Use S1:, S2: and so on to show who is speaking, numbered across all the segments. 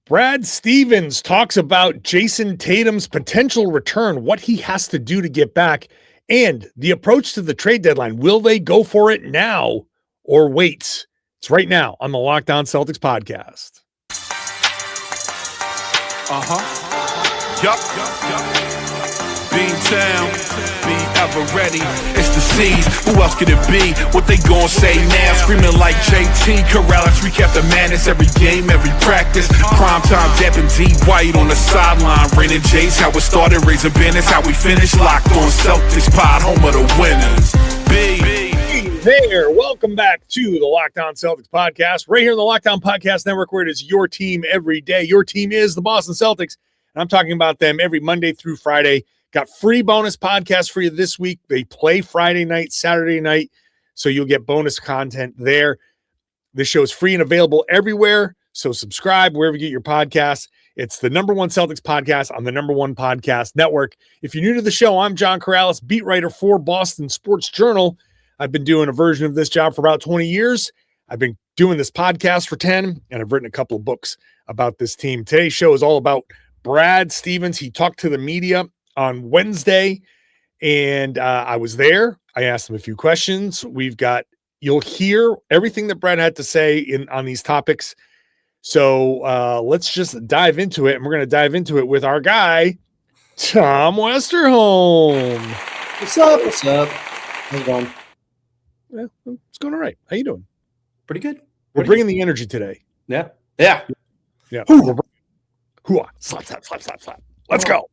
S1: Brad Stevens talks about Jayson Tatum's potential return, what he has to do to get back, and the approach to the trade deadline. Will they go for it now or wait? It's right now on the Locked On Celtics podcast.
S2: Yup. Beantown, be ever ready. It's the C's. Who else could it be? What they gon' say now? Screaming like JT. Karalis recap the madness every game, every practice. Prime time, Depp and D White on the sideline. Raining J's, how it started, raising banners, how we finished. Locked on Celtics pod, home of the winners.
S1: Hey there, welcome back to the Locked On Celtics podcast, right here on the Locked On Podcast Network, where it is your team every day. Your team is the Boston Celtics, and I'm talking about them every Monday through Friday. Got free bonus podcasts for you this week. They play Friday night, Saturday night, so you'll get bonus content there. This show is free and available everywhere, so subscribe wherever you get your podcasts. It's the number one Celtics podcast on the number one podcast network. If you're new to the show, I'm John Karalis, beat writer for Boston Sports Journal. I've been doing a version of this job for about 20 years. I've been doing this podcast for 10, and I've written a couple of books about this team. Today's show is all about Brad Stevens. He talked to the media on Wednesday, and I was there. I asked him a few questions. You'll hear everything that Brad had to say on these topics. So let's just dive into it, and we're going to dive into it with our guy, Tom Westerholm.
S3: What's up? How's it going?
S1: Yeah, it's going all right. How you doing?
S3: Pretty good.
S1: We're bringing the energy today.
S3: Yeah.
S1: Slap. Let's go.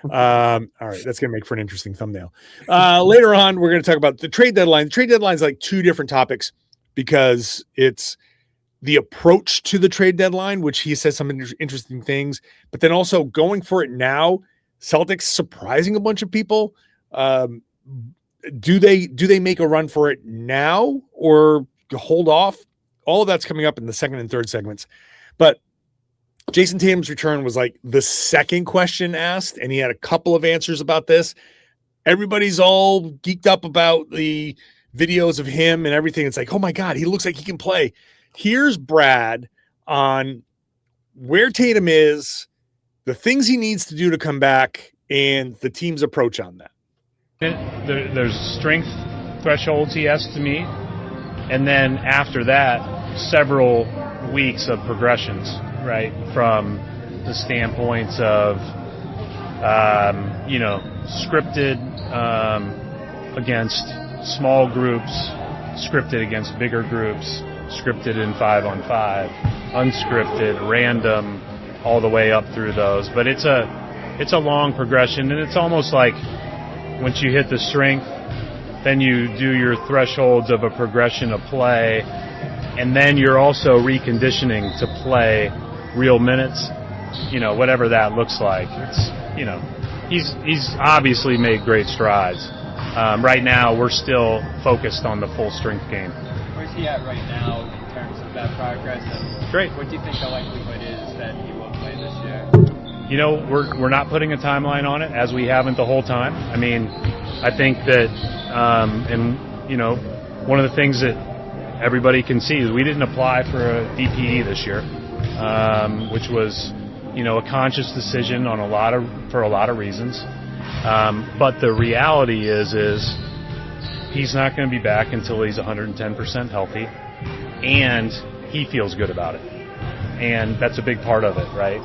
S1: All right, that's gonna make for an interesting thumbnail. Later on, we're gonna talk about the trade deadline. The trade deadline is like two different topics because it's the approach to the trade deadline, which he says some interesting things, but then also going for it now. Celtics surprising a bunch of people. Do they make a run for it now or hold off? All of that's coming up in the second and third segments. But Jayson Tatum's return was like the second question asked, and he had a couple of answers about this. Everybody's all geeked up about the videos of him and everything. It's like, oh my God, he looks like he can play. Here's Brad on where Tatum is, the things he needs to do to come back, and the team's approach on that.
S4: There's strength thresholds he has to meet, and then after that, several weeks of progressions, right, from the standpoints of, scripted against small groups, scripted against bigger groups, scripted in 5-on-5, unscripted, random, all the way up through those. But it's a long progression, and it's almost like once you hit the strength, then you do your thresholds of a progression of play, and then you're also reconditioning to play real minutes, whatever that looks like. It's, he's obviously made great strides. Right now, we're still focused on the full strength game.
S5: Where's he at right now in terms of that progress? And
S4: Great.
S5: What do you think the likelihood is that he will play this year?
S4: We're not putting a timeline on it, as we haven't the whole time. I mean, I think that, one of the things that everybody can see is we didn't apply for a DPE this year, which was, a conscious decision for a lot of reasons. But the reality is he's not going to be back until he's 110% healthy, and he feels good about it. And that's a big part of it, right?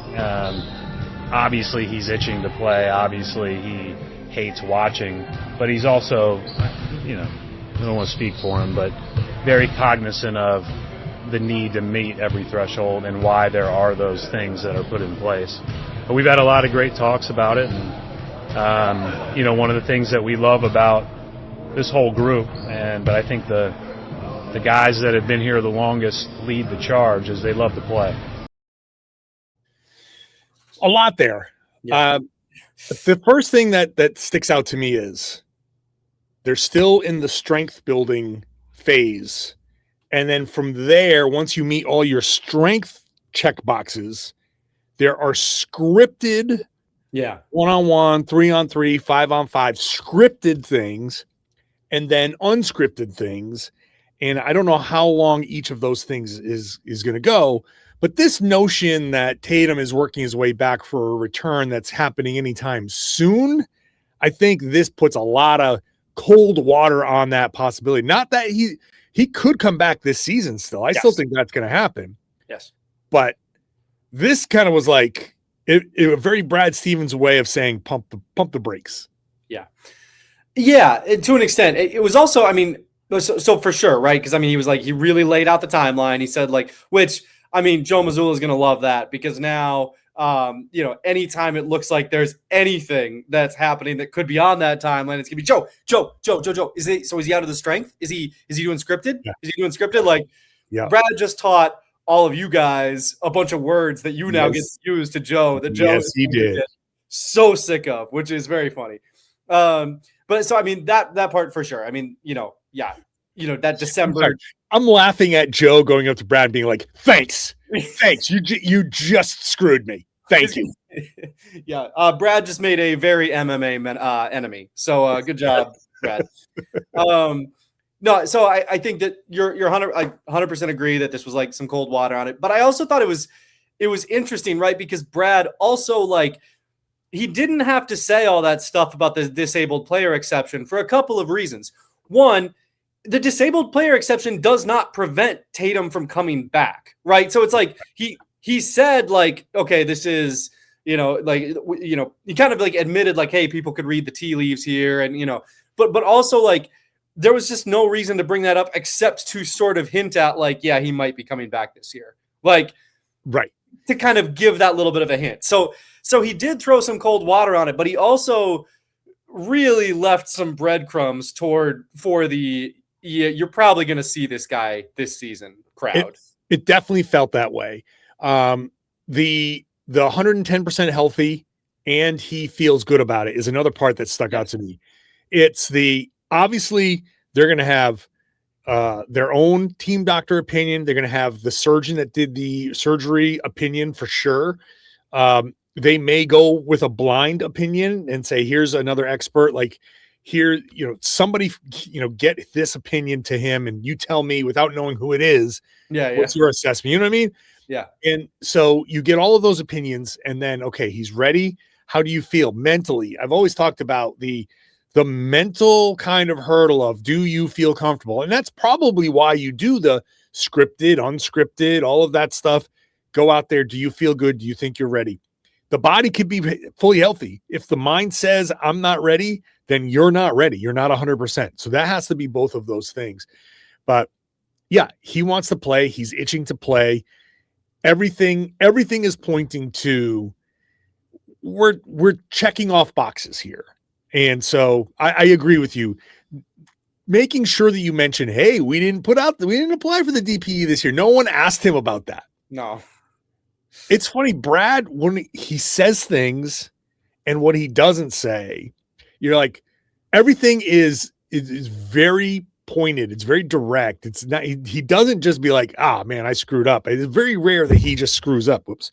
S4: Obviously, he's itching to play. Obviously, he hates watching. But he's also, I don't want to speak for him, but very cognizant of the need to meet every threshold and why there are those things that are put in place. But we've had a lot of great talks about it. And, one of the things that we love about this whole group, but I think the guys that have been here the longest lead the charge, is they love to play.
S1: A lot there.
S3: Yeah.
S1: The first thing that sticks out to me is they're still in the strength building phase. And then from there, once you meet all your strength check boxes, there are scripted 1-on-1, 3-on-3, 5-on-5 scripted things, and then unscripted things. And I don't know how long each of those things is going to go, But this notion that Tatum is working his way back for a return that's happening anytime soon, I think this puts a lot of cold water on that possibility. Not that he could come back this season still. I still think that's going to happen.
S3: Yes.
S1: But this kind of was like a very Brad Stevens way of saying pump the brakes.
S3: Yeah, to an extent. It was also, I mean, so for sure, right? Because I mean, he really laid out the timeline. He said which I mean, Joe Mazzulla is going to love that because now, anytime it looks like there's anything that's happening that could be on that timeline, it's going to be Joe. Is he out of the strength? Is he doing scripted?
S1: Yeah.
S3: Is he doing scripted? Brad just taught all of you guys a bunch of words that you now get to use to Joe. That Joe
S1: he did.
S3: So sick of, which is very funny. But so I mean that part for sure. I mean, that December.
S1: I'm laughing at Joe going up to Brad being like, thanks. You just screwed me. Thank you.
S3: Yeah. Brad just made a very MMA enemy. So good job, Brad. No, so I think that you're 100% agree that this was like some cold water on it. But I also thought it was interesting, right? Because Brad also he didn't have to say all that stuff about the disabled player exception for a couple of reasons. One, the disabled player exception does not prevent Tatum from coming back, right? So it's like he said okay, this is, he kind of admitted hey, people could read the tea leaves here and, but also there was just no reason to bring that up except to sort of hint at yeah, he might be coming back this year. Right. To kind of give that little bit of a hint. So he did throw some cold water on it, but he also really left some breadcrumbs for the you're probably going to see this guy this season crowd.
S1: It definitely felt that way. The 110% healthy and he feels good about it is another part that stuck out to me. It's obviously they're going to have their own team doctor opinion. They're going to have the surgeon that did the surgery opinion for sure. They may go with a blind opinion and say, here's another expert. Here, somebody, get this opinion to him and you tell me without knowing who it is. What's your assessment? You know what I mean?
S3: Yeah.
S1: And so you get all of those opinions and then, okay, he's ready. How do you feel mentally? I've always talked about the mental kind of hurdle of, do you feel comfortable? And that's probably why you do the scripted, unscripted, all of that stuff. Go out there. Do you feel good? Do you think you're ready? The body could be fully healthy. If the mind says I'm not ready, then you're not ready. You're not 100%. So that has to be both of those things. But yeah, he wants to play. He's itching to play. Everything is pointing to we're checking off boxes here. And so I agree with you. Making sure that you mention, hey, we didn't apply for the DPE this year. No one asked him about that.
S3: No.
S1: It's funny, Brad, when he says things and what he doesn't say, you're like, everything is very pointed. It's very direct. It's not, he doesn't just be like, man, I screwed up. It's very rare that he just screws up. Whoops.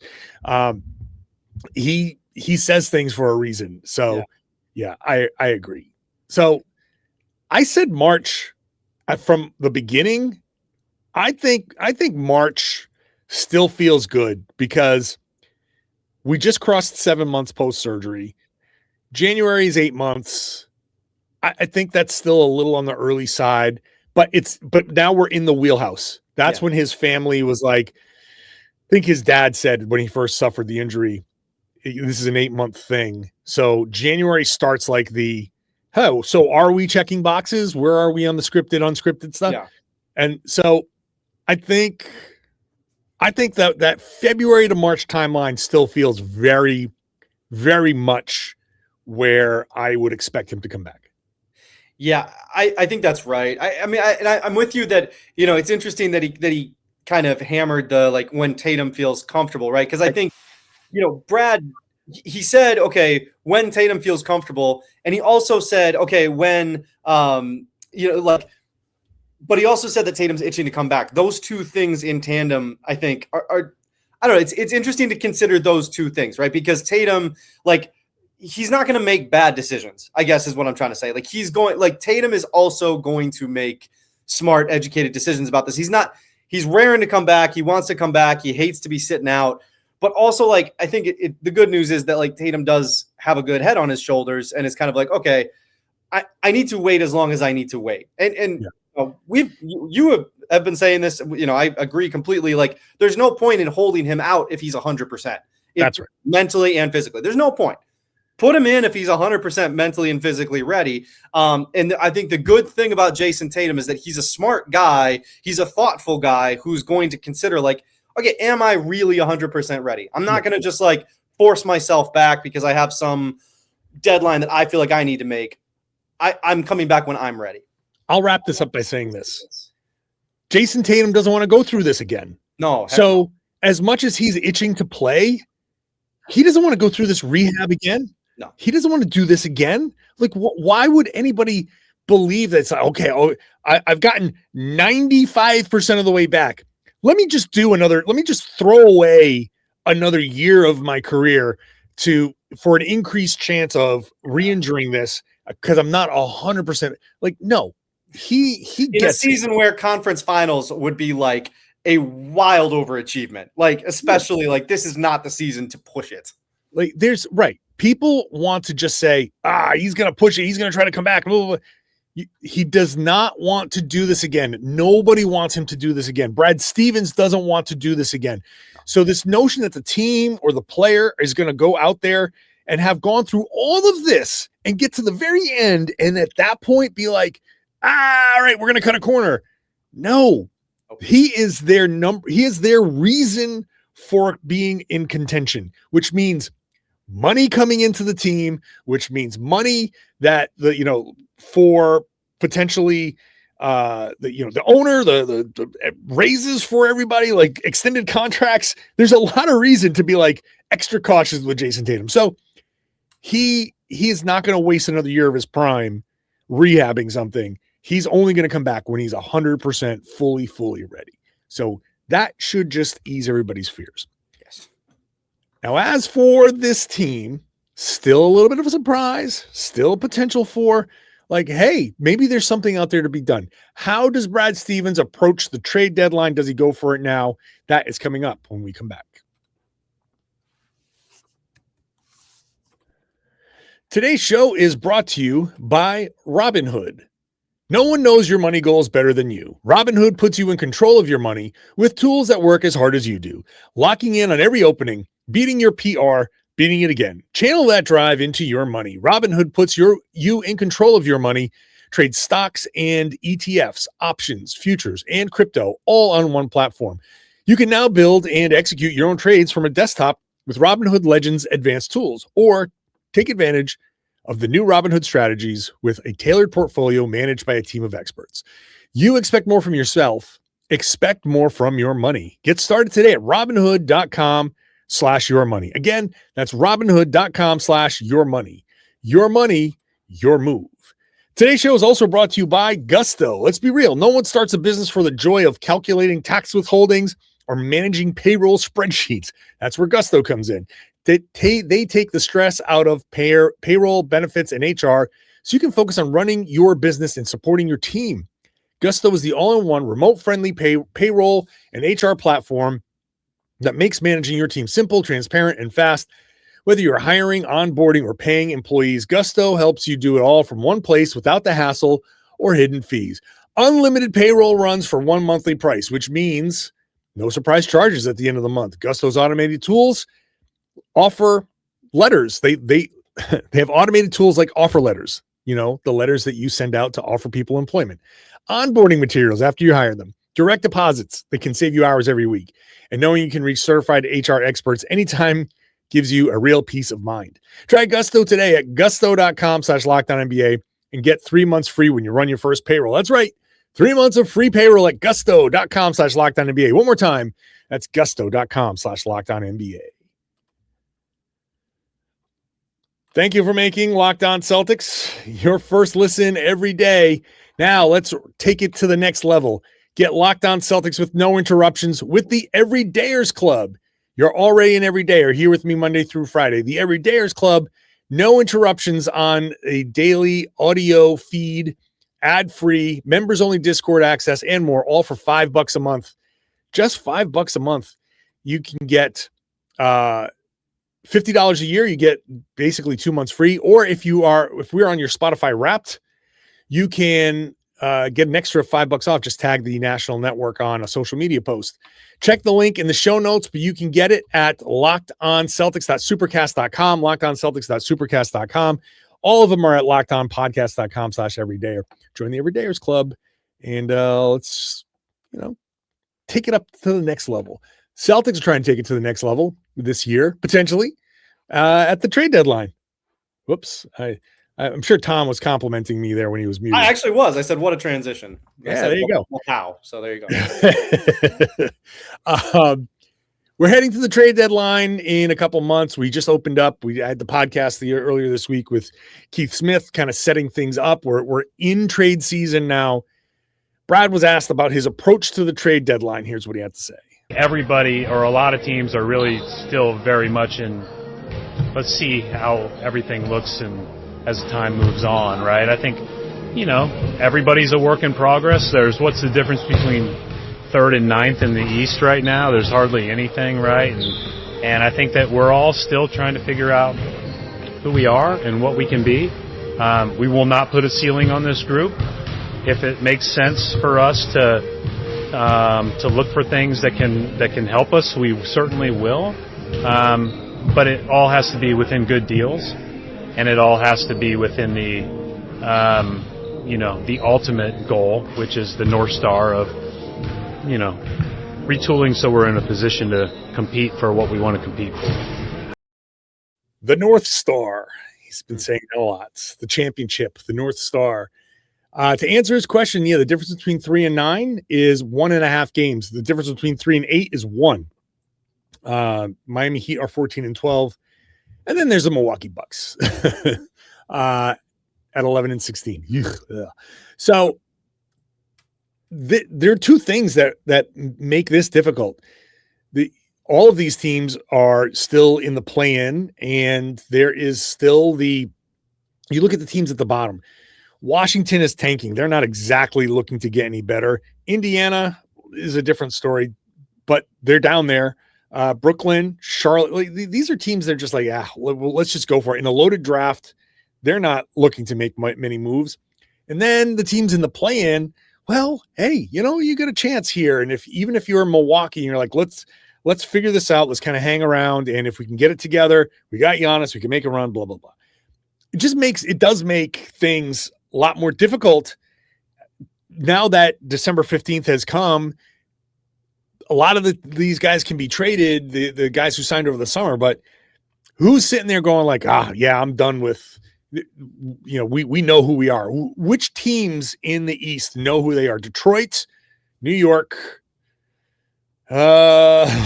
S1: He says things for a reason. So yeah, I agree. So I said March from the beginning. I think March still feels good because we just crossed 7 months post-surgery. January is 8 months. I think that's still a little on the early side, but now we're in the wheelhouse. That's when his family was like, I think his dad said when he first suffered the injury, this is an 8-month thing. So January starts like so are we checking boxes? Where are we on the scripted, unscripted stuff?
S3: Yeah.
S1: And so I think that February to March timeline still feels very, very much where I would expect him to come back.
S3: Yeah, I think that's right. I'm with you that, it's interesting that he kind of hammered the, when Tatum feels comfortable, right? Because I think, Brad, he said, okay, when Tatum feels comfortable, and he also said, okay, when, but he also said that Tatum's itching to come back. Those two things in tandem, I think, are I don't know. It's interesting to consider those two things, right? Because Tatum, he's not going to make bad decisions, I guess is what I'm trying to say. Tatum is also going to make smart, educated decisions about this. He's he's raring to come back. He wants to come back. He hates to be sitting out. But also, like, I think the good news is that, like, Tatum does have a good head on his shoulders, and it's kind of like, okay, I need to wait as long as I need to wait. And you have been saying this, I agree completely. Like, there's no point in holding him out if he's 100%.
S1: That's right.
S3: Mentally and physically. There's no point. Put him in if he's 100% mentally and physically ready. And I think the good thing about Jayson Tatum is that he's a smart guy. He's a thoughtful guy who's going to consider, like, okay, am I really 100% ready? I'm not going to just, like, force myself back because I have some deadline that I feel like I need to make. I'm coming back when I'm ready.
S1: I'll wrap this up by saying this. Jayson Tatum doesn't want to go through this again.
S3: No.
S1: So as much as he's itching to play, he doesn't want to go through this rehab again.
S3: No.
S1: He doesn't want to do this again. Like, why would anybody believe that it's like, okay, I've gotten 95% of the way back. Let me just throw away another year of my career for an increased chance of re-injuring this because I'm not 100%. Like, no, he
S3: in
S1: gets
S3: a season where conference finals would be like a wild overachievement. Like, especially like this is not the season to push it.
S1: Like, people want to just say, he's going to push it. He's going to try to come back. Blah, blah, blah. He does not want to do this again. Nobody wants him to do this again. Brad Stevens doesn't want to do this again. So this notion that the team or the player is going to go out there and have gone through all of this and get to the very end and at that point be like, all right, we're going to cut a corner. No, he is their reason for being in contention, which means money coming into the team, which means money that for potentially the owner, the raises for everybody, like extended contracts. There's a lot of reason to be like extra cautious with Jayson Tatum. So he is not going to waste another year of his prime rehabbing something. He's only going to come back when he's 100% fully ready. So that should just ease everybody's fears.
S3: Yes.
S1: Now, as for this team, still a little bit of a surprise, still potential for like, hey, maybe there's something out there to be done. How does Brad Stevens approach the trade deadline? Does he go for it now? That is coming up when we come back. Today's show is brought to you by Robinhood. No one knows your money goals better than you. Robinhood puts you in control of your money with tools that work as hard as you do, locking in on every opening, beating your PR, beating it again. Channel that drive into your money. Robinhood puts you in control of your money. Trade stocks and ETFs, options, futures, and crypto all on one platform. You can now build and execute your own trades from a desktop with Robinhood Legends advanced tools, or take advantage of the new Robinhood strategies with a tailored portfolio managed by a team of experts. You expect more from yourself. Expect more from your money. Get started today at Robinhood.com/yourmoney. Again, that's Robinhood.com/yourmoney. Your money, your move. Today's show is also brought to you by Gusto. Let's be real. No one starts a business for the joy of calculating tax withholdings or managing payroll spreadsheets. That's where Gusto comes in. They take the stress out of payroll, benefits, and HR so you can focus on running your business and supporting your team. Gusto is the all-in-one remote-friendly payroll and HR platform that makes managing your team simple, transparent, and fast. Whether you're hiring, onboarding, or paying employees, Gusto helps you do it all from one place without the hassle or hidden fees. Unlimited payroll runs for one monthly price, which means no surprise charges at the end of the month. Gusto's automated tools offer letters. They have automated tools like offer letters, the letters that you send out to offer people employment, onboarding materials after you hire them, direct deposits that can save you hours every week, and knowing you can reach certified HR experts anytime gives you a real peace of mind. Try Gusto today at gusto.com/LockedOnNBA and get 3 months free when you run your first payroll. That's right. 3 months of free payroll at gusto.com/LockedOnNBA. One more time. That's gusto.com/LockedOnNBA. Thank you for making Locked On Celtics your first listen every day. Now let's take it to the next level. Get Locked On Celtics with no interruptions with the Everydayers Club. You're already an everydayer here with me Monday through Friday. The Everydayers Club, no interruptions on a daily audio feed, ad-free, members-only Discord access, and more, all for $5 a month. just $5 a month, you can get $50 a year. You get basically 2 months free. Or if we're on your Spotify Wrapped, you can get an extra $5 off. Just tag the national network on a social media post. Check the link in the show notes, but you can get it at lockedonceltics.supercast.com, lockedonceltics.supercast.com. All of them are at lockedonpodcast.com/everydayer. Join the Everydayers Club, and let's, take it up to the next level. Celtics are trying to take it to the next level this year, potentially, at the trade deadline. Whoops. I'm sure Tom was complimenting me there when he was muted.
S3: I actually was. I said, what a transition.
S1: There you go.
S3: Well, how? So there you go.
S1: We're heading to the trade deadline in a couple months. We just opened up. We had the podcast earlier this week with Keith Smith, kind of setting things up. We're in trade season now. Brad was asked about his approach to the trade deadline. Here's what he had to say.
S4: Everybody, or a lot of teams, are really still very much in, let's see how everything looks as time moves on, right? I think, everybody's a work in progress. What's the difference between 3rd and 9th in the East right now? There's hardly anything, right? And I think that we're all still trying to figure out who we are and what we can be. We will not put a ceiling on this group. If it makes sense for us to look for things that can help us, we certainly will. But it all has to be within good deals, and it all has to be within the ultimate goal, which is the North Star of retooling so we're in a position to compete for what we want to compete for.
S1: The North Star. He's been saying that a lot. The championship, the North Star. To answer his question, the difference between 3 and 9 is 1.5 games. The difference between 3 and 8 is 1. Miami Heat are 14 and 12. And then there's the Milwaukee Bucks at 11 and 16. So there are two things that make this difficult. All of these teams are still in the play-in, and there is still you look at the teams at the bottom. Washington is tanking. They're not exactly looking to get any better. Indiana is a different story, but they're down there. Brooklyn, Charlotte, these are teams that are just like, let's just go for it. In a loaded draft, they're not looking to make many moves. And then the teams in the play-in, well, hey, you get a chance here. And even if you're Milwaukee and you're like, let's figure this out. Let's kind of hang around. And if we can get it together, we got Giannis, we can make a run, blah, blah, blah. It does make things a lot more difficult now that December 15th has come. A lot of these guys can be traded, the guys who signed over the summer, but who's sitting there going like, I'm done with, we know who we are. Which teams in the East know who they are? Detroit, New York. Then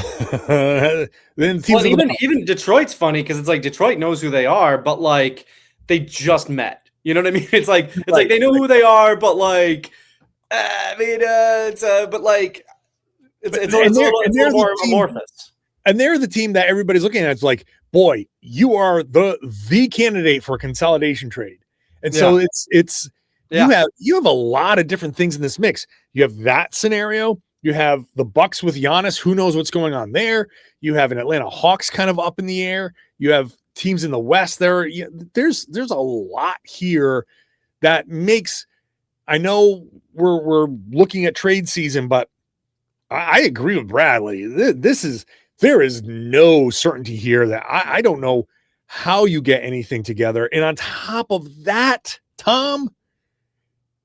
S1: teams
S3: even Detroit's funny because it's like Detroit knows who they are, but like they just met. You know what I mean? It's like they know who they are, but like, it's a little more amorphous.
S1: And they're the team that everybody's looking at. It's like, boy, you are the candidate for a consolidation trade. And so you have a lot of different things in this mix. You have that scenario. You have the Bucks with Giannis. Who knows what's going on there? You have an Atlanta Hawks kind of up in the air. You have teams in the West there. There's a lot here that makes. I know we're looking at trade season, but I agree with Bradley. There is no certainty here that I don't know how you get anything together. And on top of that, Tom,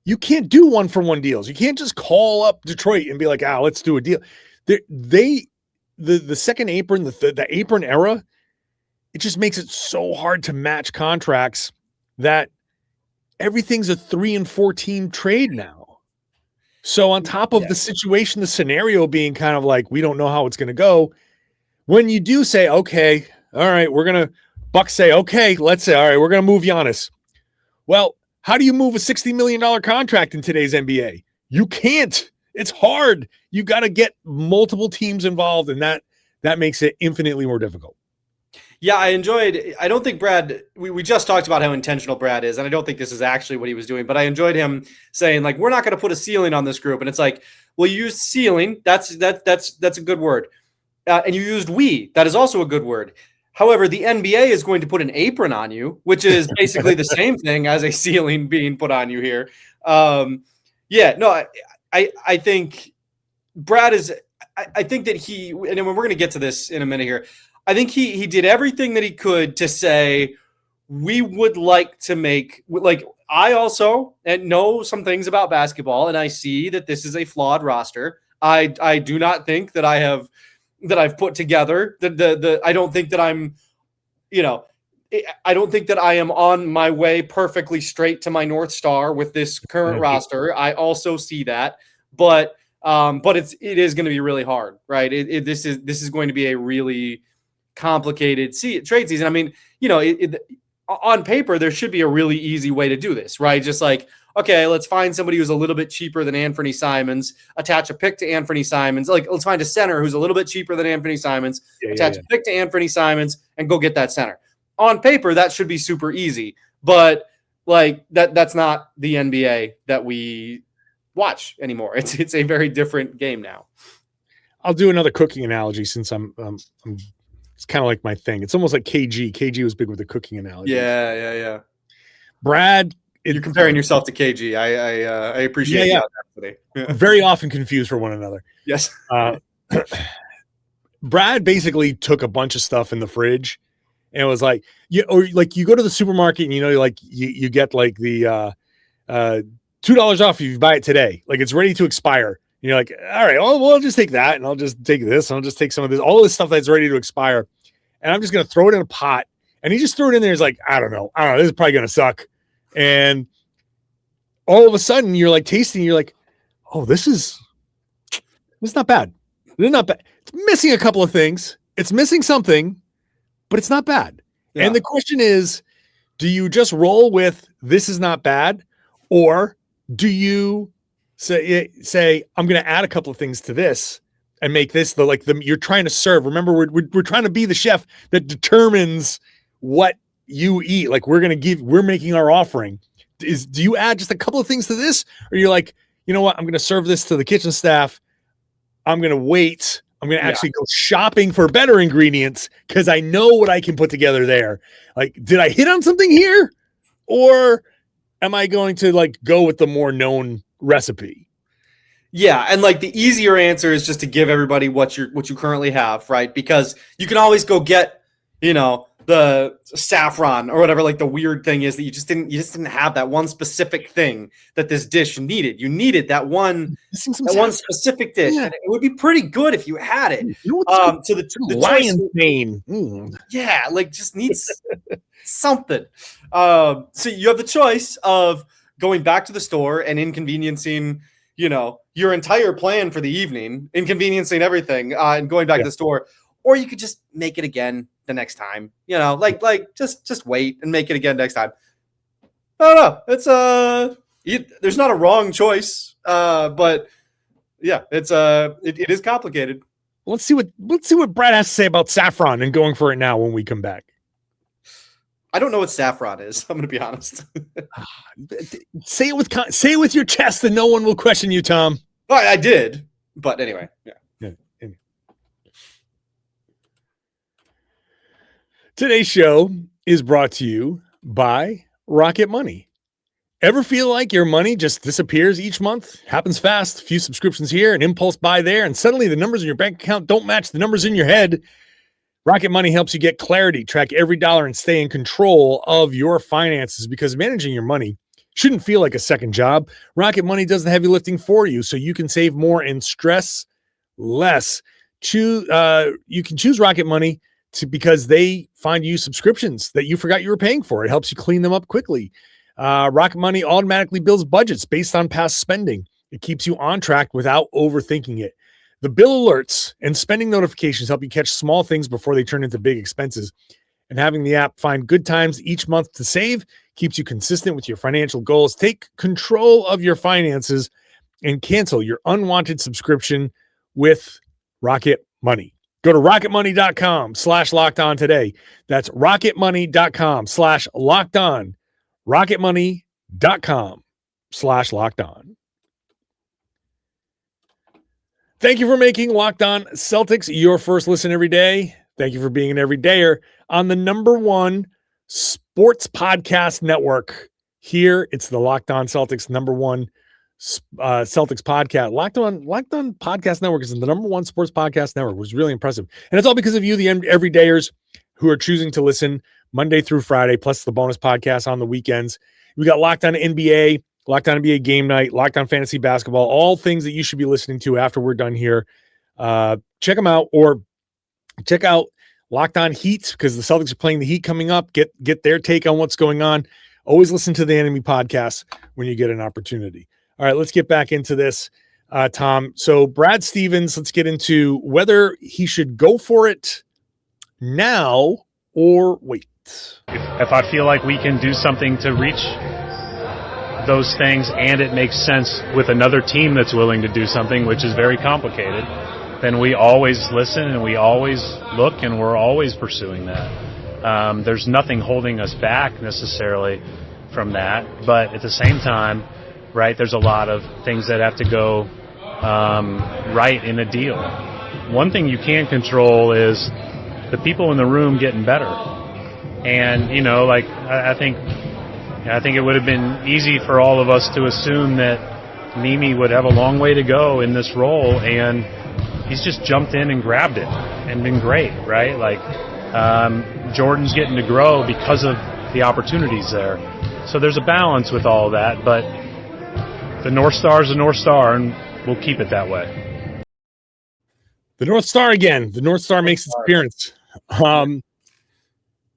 S1: you can't do 1-for-1 deals. You can't just call up Detroit and be like, let's do a deal. The second apron, the apron era, it just makes it so hard to match contracts that everything's a 3 and 14 trade now. So on top of the situation, the scenario being kind of like, we don't know how it's going to go. When you do say, okay, all right, Bucks say, okay, let's say, all right, we're going to move Giannis. Well, how do you move a $60 million contract in today's NBA? You can't. It's hard. You got to get multiple teams involved, and that makes it infinitely more difficult.
S3: Yeah, I don't think Brad, we just talked about how intentional Brad is, and I don't think this is actually what he was doing, but I enjoyed him saying, like, we're not going to put a ceiling on this group. And it's like, well, you used ceiling. That's a good word. And you used we. That is also a good word. However, the NBA is going to put an apron on you, which is basically the same thing as a ceiling being put on you here. I think Brad is, I think that and we're going to get to this in a minute here. I think he did everything that he could to say, we would like to make, like, I also know some things about basketball, and I see that this is a flawed roster. I do not think that I've put together I don't think that I don't think that I am on my way perfectly straight to my North Star with this current roster. I also see that, but it is going to be really hard, right? This is going to be a really complicated trade season. I mean, on paper, there should be a really easy way to do this, right? Just like, okay, let's find somebody who's a little bit cheaper than Anfernee Simons, attach a pick to Anfernee Simons. Like, let's find a center who's a little bit cheaper than Anfernee Simons, attach a pick to Anfernee Simons, and go get that center. On paper, that should be super easy, but like that's not the NBA that we watch anymore. It's a very different game now.
S1: I'll do another cooking analogy since I'm it's kind of like my thing. It's almost like KG. KG was big with the cooking analogy.
S3: Yeah.
S1: Brad,
S3: you're comparing yourself to KG. I appreciate that.
S1: Yeah. Very often confused for one another.
S3: Yes.
S1: Brad basically took a bunch of stuff in the fridge and it was like, you go to the supermarket and you get like the $2 off if you buy it today. Like, it's ready to expire. And you're like, all right, well, I'll just take that and I'll just take this and I'll just take some of this, all this stuff that's ready to expire. And I'm just going to throw it in a pot. And he just threw it in there. He's like, I don't know. This is probably going to suck. And all of a sudden you're like tasting, you're like, oh, this is not bad. It's not bad. It's missing a couple of things. It's missing something, but it's not bad. Yeah. And the question is, do you just roll with this is not bad? Or do you say I'm going to add a couple of things to this and make this you're trying to serve. Remember, we're trying to be the chef that determines what you eat. Like, we're making our offering. Do you add just a couple of things to this? Or you're like, you know what? I'm going to serve this to the kitchen staff. I'm going to wait. I'm going to actually go shopping for better ingredients because I know what I can put together there. Like, did I hit on something here? Or am I going to go with the more known recipe?
S3: Yeah, and the easier answer is just to give everybody what you currently have, right? Because you can always go get, the saffron or whatever, the weird thing is that you just didn't have that one specific thing that this dish needed. You needed that one specific dish. Yeah. And it would be pretty good if you had it. So the
S1: lion's mane.
S3: Yeah, just needs something. So you have the choice of going back to the store and inconveniencing, your entire plan for the evening, inconveniencing everything, and going back to the store, or you could just make it again the next time, just wait and make it again next time. I don't know. It's there's not a wrong choice, but yeah, it is complicated.
S1: Let's see what Brad has to say about saffron and going for it now when we come back.
S3: I don't know what saffron is. I'm going to be honest.
S1: Say it with your chest, and no one will question you, Tom.
S3: Well, I did, but anyway, yeah.
S1: Today's show is brought to you by Rocket Money. Ever feel like your money just disappears each month? Happens fast. A few subscriptions here, an impulse buy there, and suddenly the numbers in your bank account don't match the numbers in your head. Rocket Money helps you get clarity, track every dollar, and stay in control of your finances, because managing your money shouldn't feel like a second job. Rocket Money does the heavy lifting for you so you can save more and stress less. You can choose Rocket Money because they find you subscriptions that you forgot you were paying for. It helps you clean them up quickly. Rocket Money automatically builds budgets based on past spending. It keeps you on track without overthinking it. The bill alerts and spending notifications help you catch small things before they turn into big expenses. And having the app find good times each month to save keeps you consistent with your financial goals. Take control of your finances and cancel your unwanted subscription with Rocket Money. Go to rocketmoney.com/lockedon today. That's rocketmoney.com/lockedon. rocketmoney.com/lockedon. Thank you for making Locked On Celtics your first listen every day. Thank you for being an everydayer on the #1 sports podcast network. Here, it's the Locked On Celtics #1 Celtics podcast. Locked On Podcast Network is the #1 sports podcast network. It was really impressive. And it's all because of you, the everydayers who are choosing to listen Monday through Friday, plus the bonus podcast on the weekends. We got Locked On NBA, Locked On NBA Game Night, Locked On Fantasy Basketball, all things that you should be listening to after we're done here. Check them out, or check out Locked On Heat, because the Celtics are playing the Heat coming up. Get their take on what's going on. Always listen to the Enemy podcast when you get an opportunity. All right, let's get back into this, Tom. So Brad Stevens, let's get into whether he should go for it now or wait.
S4: If I feel like we can do something to reach those things and it makes sense with another team that's willing to do something, which is very complicated, then we always listen and we always look and we're always pursuing that. There's nothing holding us back necessarily from that, but at the same time, right, there's a lot of things that have to go right in a deal. One thing you can control is the people in the room getting better. And, you know, like, I think it would have been easy for all of us to assume that Nemi would have a long way to go in this role, and he's just jumped in and grabbed it and been great, right? Like, Jordan's getting to grow because of the opportunities there. So there's a balance with all of that, but the North Star is a North Star, and we'll keep it that way.
S1: The North Star again. The North Star makes its appearance.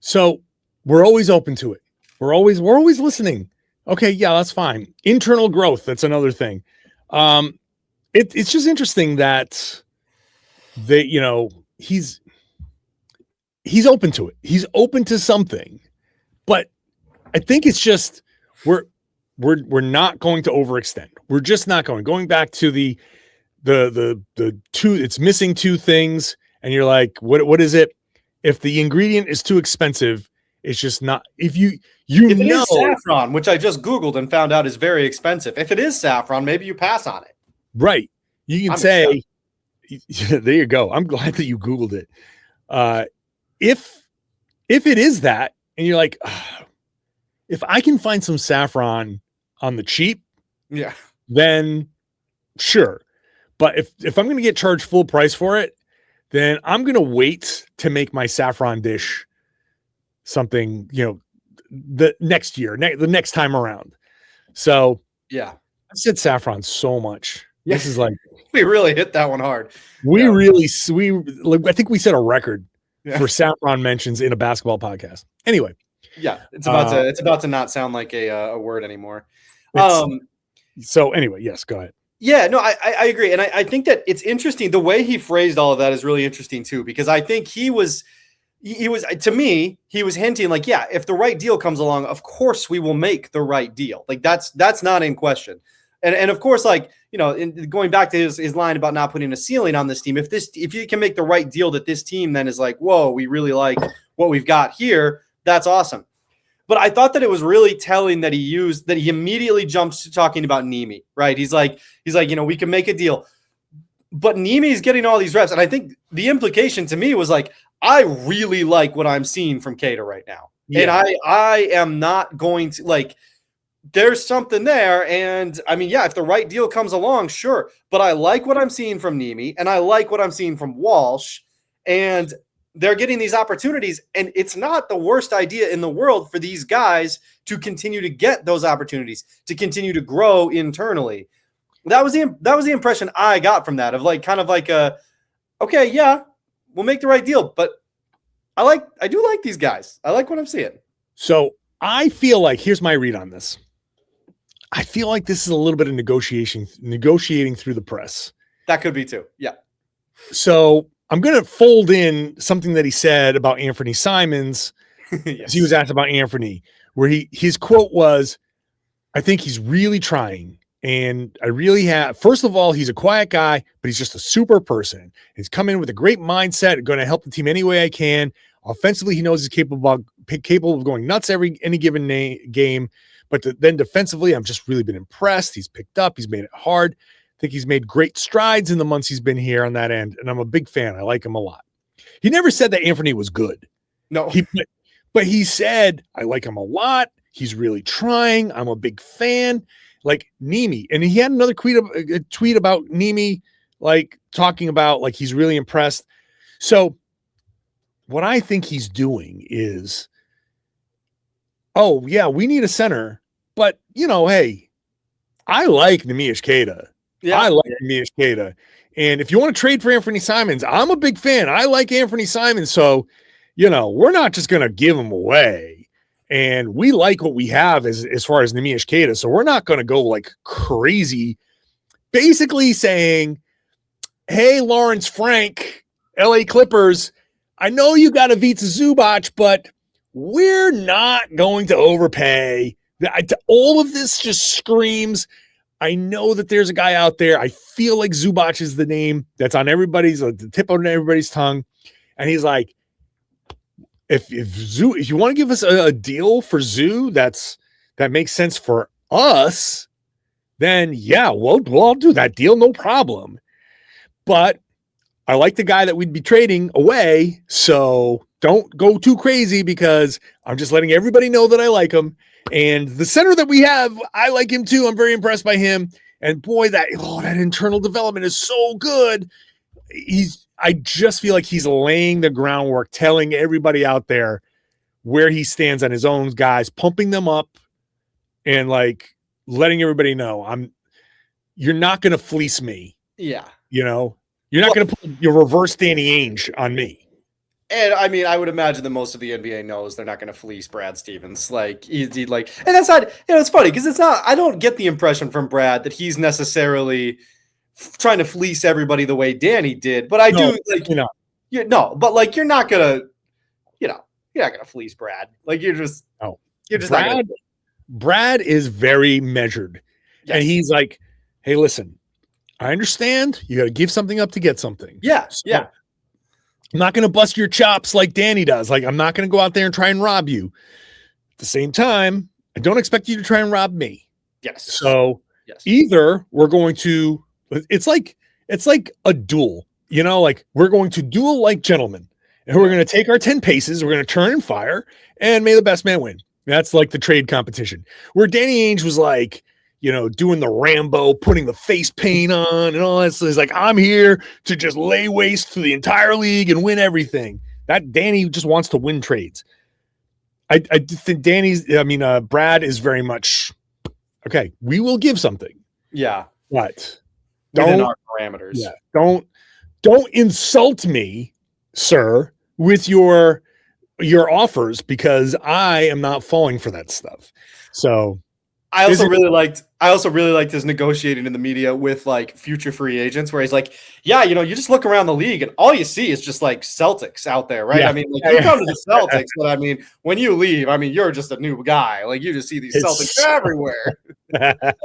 S1: So we're always open to it. We're always listening. Okay, yeah, that's fine. Internal growth, that's another thing. It's just interesting that he's open to it. He's open to something, but I think it's just we're not going to overextend. We're just not going back to the two. It's missing two things, and you're like, what is it? If the ingredient is too expensive, it's just not. If it is
S3: saffron, which I just Googled and found out is very expensive. If it is saffron, maybe you pass on it.
S1: Right. You can say, there you go. I'm glad that you Googled it. If it is that, and you're like, if I can find some saffron on the cheap,
S3: yeah,
S1: then sure. But if I'm going to get charged full price for it, then I'm going to wait to make my saffron dish something, the next year, the next time around. So
S3: yeah,
S1: I said saffron so much.
S3: Yeah.
S1: This is like,
S3: we really hit that one hard.
S1: I think we set a record for saffron mentions in a basketball podcast. Anyway.
S3: Yeah. It's about to not sound like a word anymore.
S1: So anyway, yes, go ahead.
S3: Yeah, no, I agree. And I think that it's interesting. The way he phrased all of that is really interesting too, because I think he was, to me, he was hinting like, yeah, if the right deal comes along, of course we will make the right deal. Like that's not in question. And of course, like, going back to his line about not putting a ceiling on this team, if you can make the right deal that this team then is like, whoa, we really like what we've got here, that's awesome. But I thought that it was really telling that he immediately jumps to talking about Nemi, right? He's like, we can make a deal. But Nemi is getting all these reps. And I think the implication to me was like, I really like what I'm seeing from Queta right now. Yeah. And I am not going to, like, there's something there. And I mean, yeah, if the right deal comes along, sure. But I like what I'm seeing from Nemi, and I like what I'm seeing from Walsh. And they're getting these opportunities, and it's not the worst idea in the world for these guys to continue to get those opportunities, to continue to grow internally. That was the impression I got from that, of like, kind of like okay, yeah, we'll make the right deal, but I do like these guys. I like what I'm seeing.
S1: So I feel like, here's my read on this. I feel like this is a little bit of negotiating through the press.
S3: That could be too. Yeah.
S1: So I'm going to fold in something that he said about Anfernee Simons. Yes. He was asked about Anfernee, where his quote was, I think he's really trying And I really have, first of all, he's a quiet guy, but he's just a super person. He's come in with a great mindset, going to help the team any way I can. Offensively, he knows he's capable of going nuts any given game. But then defensively, I've just really been impressed. He's picked up. He's made it hard. I think he's made great strides in the months he's been here on that end. And I'm a big fan. I like him a lot. He never said that Anfernee was good.
S3: No.
S1: But he said, I like him a lot. He's really trying. I'm a big fan. Like Neemias. And he had another tweet about Neemias, like talking about like he's really impressed. So what I think he's doing is, oh, yeah, we need a center. But, you know, hey, I like Neemias Queta. Yeah. I like Neemias Queta. And if you want to trade for Anfernee Simons, I'm a big fan. I like Anfernee Simons. So, you know, we're not just going to give him away. And we like what we have as far as Neemias Queta. So we're not going to go like crazy, basically saying, hey, Lawrence Frank, LA Clippers, I know you got Ivica Zubac, but we're not going to overpay. All of this just screams, I know that there's a guy out there. I feel like Zubac is the name that's on the tip of everybody's tongue. And he's like, if you want to give us a deal for Zoo that makes sense for us, then yeah, we'll do that deal, no problem. But I like the guy that we'd be trading away, so don't go too crazy because I'm just letting everybody know that I like him. And the center that we have, I like him too. I'm very impressed by him. And boy, that internal development is so good. I just feel like he's laying the groundwork, telling everybody out there where he stands on his own guys, pumping them up and like letting everybody know you're not going to fleece me.
S3: Yeah.
S1: You know, you're not going to put your reverse Danny Ainge on me.
S3: And I mean, I would imagine that most of the NBA knows they're not going to fleece Brad Stevens. Like he's like, and that's not, it's funny because it's not, I don't get the impression from Brad that he's necessarily trying to fleece everybody the way Danny did, but I do like, but like, you're not gonna fleece Brad. Like you're just
S1: Brad is very measured. Yes. And he's like, hey, listen, I understand you got to give something up to get something.
S3: Yeah.
S1: So I'm not going to bust your chops like Danny does. Like, I'm not going to go out there and try and rob you. At the same time, I don't expect you to try and rob me.
S3: Yes.
S1: So either we're going to, it's like a duel, you know, like we're going to duel like gentlemen and we're going to take our 10 paces. We're going to turn and fire and may the best man win. That's like the trade competition where Danny Ainge was like, you know, doing the Rambo, putting the face paint on and all that. So he's like, I'm here to just lay waste to the entire league and win everything. That Danny just wants to win trades. I think Brad is very much, okay, we will give something.
S3: Yeah.
S1: But
S3: within our parameters.
S1: Yeah. Don't insult me, sir, with your offers because I am not falling for that stuff. So
S3: I also really liked his negotiating in the media with like future free agents where he's like, yeah, you know, you just look around the league and all you see is just like Celtics out there, right? Yeah. I mean, like you come to the Celtics, but I mean, when you leave, I mean, you're just a new guy. Like you just see these Celtics everywhere.
S1: It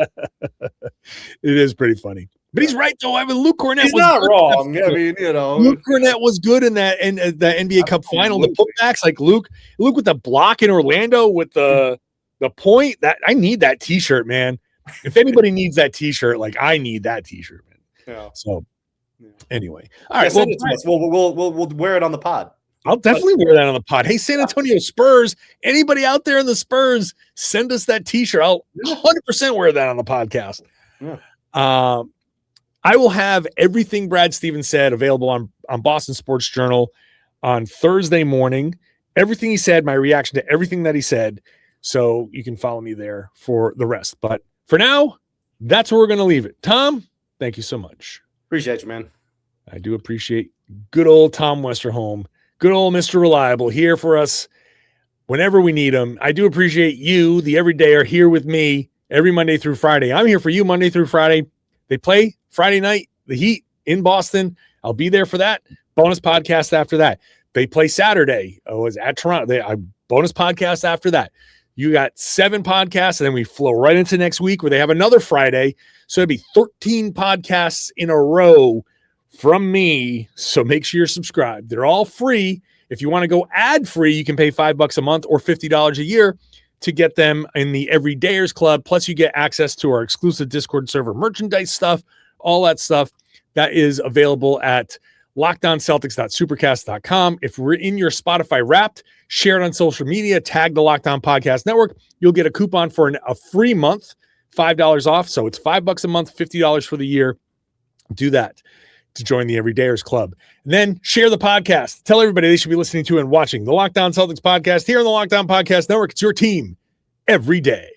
S1: is pretty funny. But he's right, though. I mean, Luke Cornett
S3: was not wrong. I mean, you know,
S1: Luke Cornett was good in that and the NBA Cup final. The putbacks, like Luke with the block in Orlando with the point that I need that T-shirt, man. If anybody needs that T-shirt, like I need that T-shirt, man. Yeah. So anyway, all right.
S3: We'll wear it on the pod.
S1: I'll definitely wear that on the pod. Hey, San Antonio Spurs, anybody out there in the Spurs, send us that T-shirt. I'll 100% wear that on the podcast. Yeah. I will have everything Brad Stevens said available on Boston Sports Journal on Thursday morning. Everything he said, my reaction to everything that he said. So you can follow me there for the rest. But for now, that's where we're going to leave it. Tom, thank you so much.
S3: Appreciate you, man.
S1: I do appreciate good old Tom Westerholm, good old Mr. Reliable here for us whenever we need him. I do appreciate you, the everydayer, here with me every Monday through Friday. I'm here for you Monday through Friday. They play Friday night, the Heat in Boston. I'll be there for that. Bonus podcast after that. They play Saturday. I was at Toronto. Bonus podcast after that. You got 7 podcasts, and then we flow right into next week where they have another Friday. So it'll be 13 podcasts in a row from me. So make sure you're subscribed. They're all free. If you want to go ad-free, you can pay $5 a month or $50 a year to get them in the Everydayers Club. Plus, you get access to our exclusive Discord server merchandise stuff, all that stuff that is available at LockedOnCeltics.supercast.com. If we're in your Spotify Wrapped, share it on social media, tag the Locked On Podcast Network. You'll get a coupon for a free month, $5 off. So it's $5 a month, $50 for the year. Do that to join the Everydayers Club. And then share the podcast. Tell everybody they should be listening to and watching the Locked On Celtics podcast here on the Locked On Podcast Network. It's your team every day.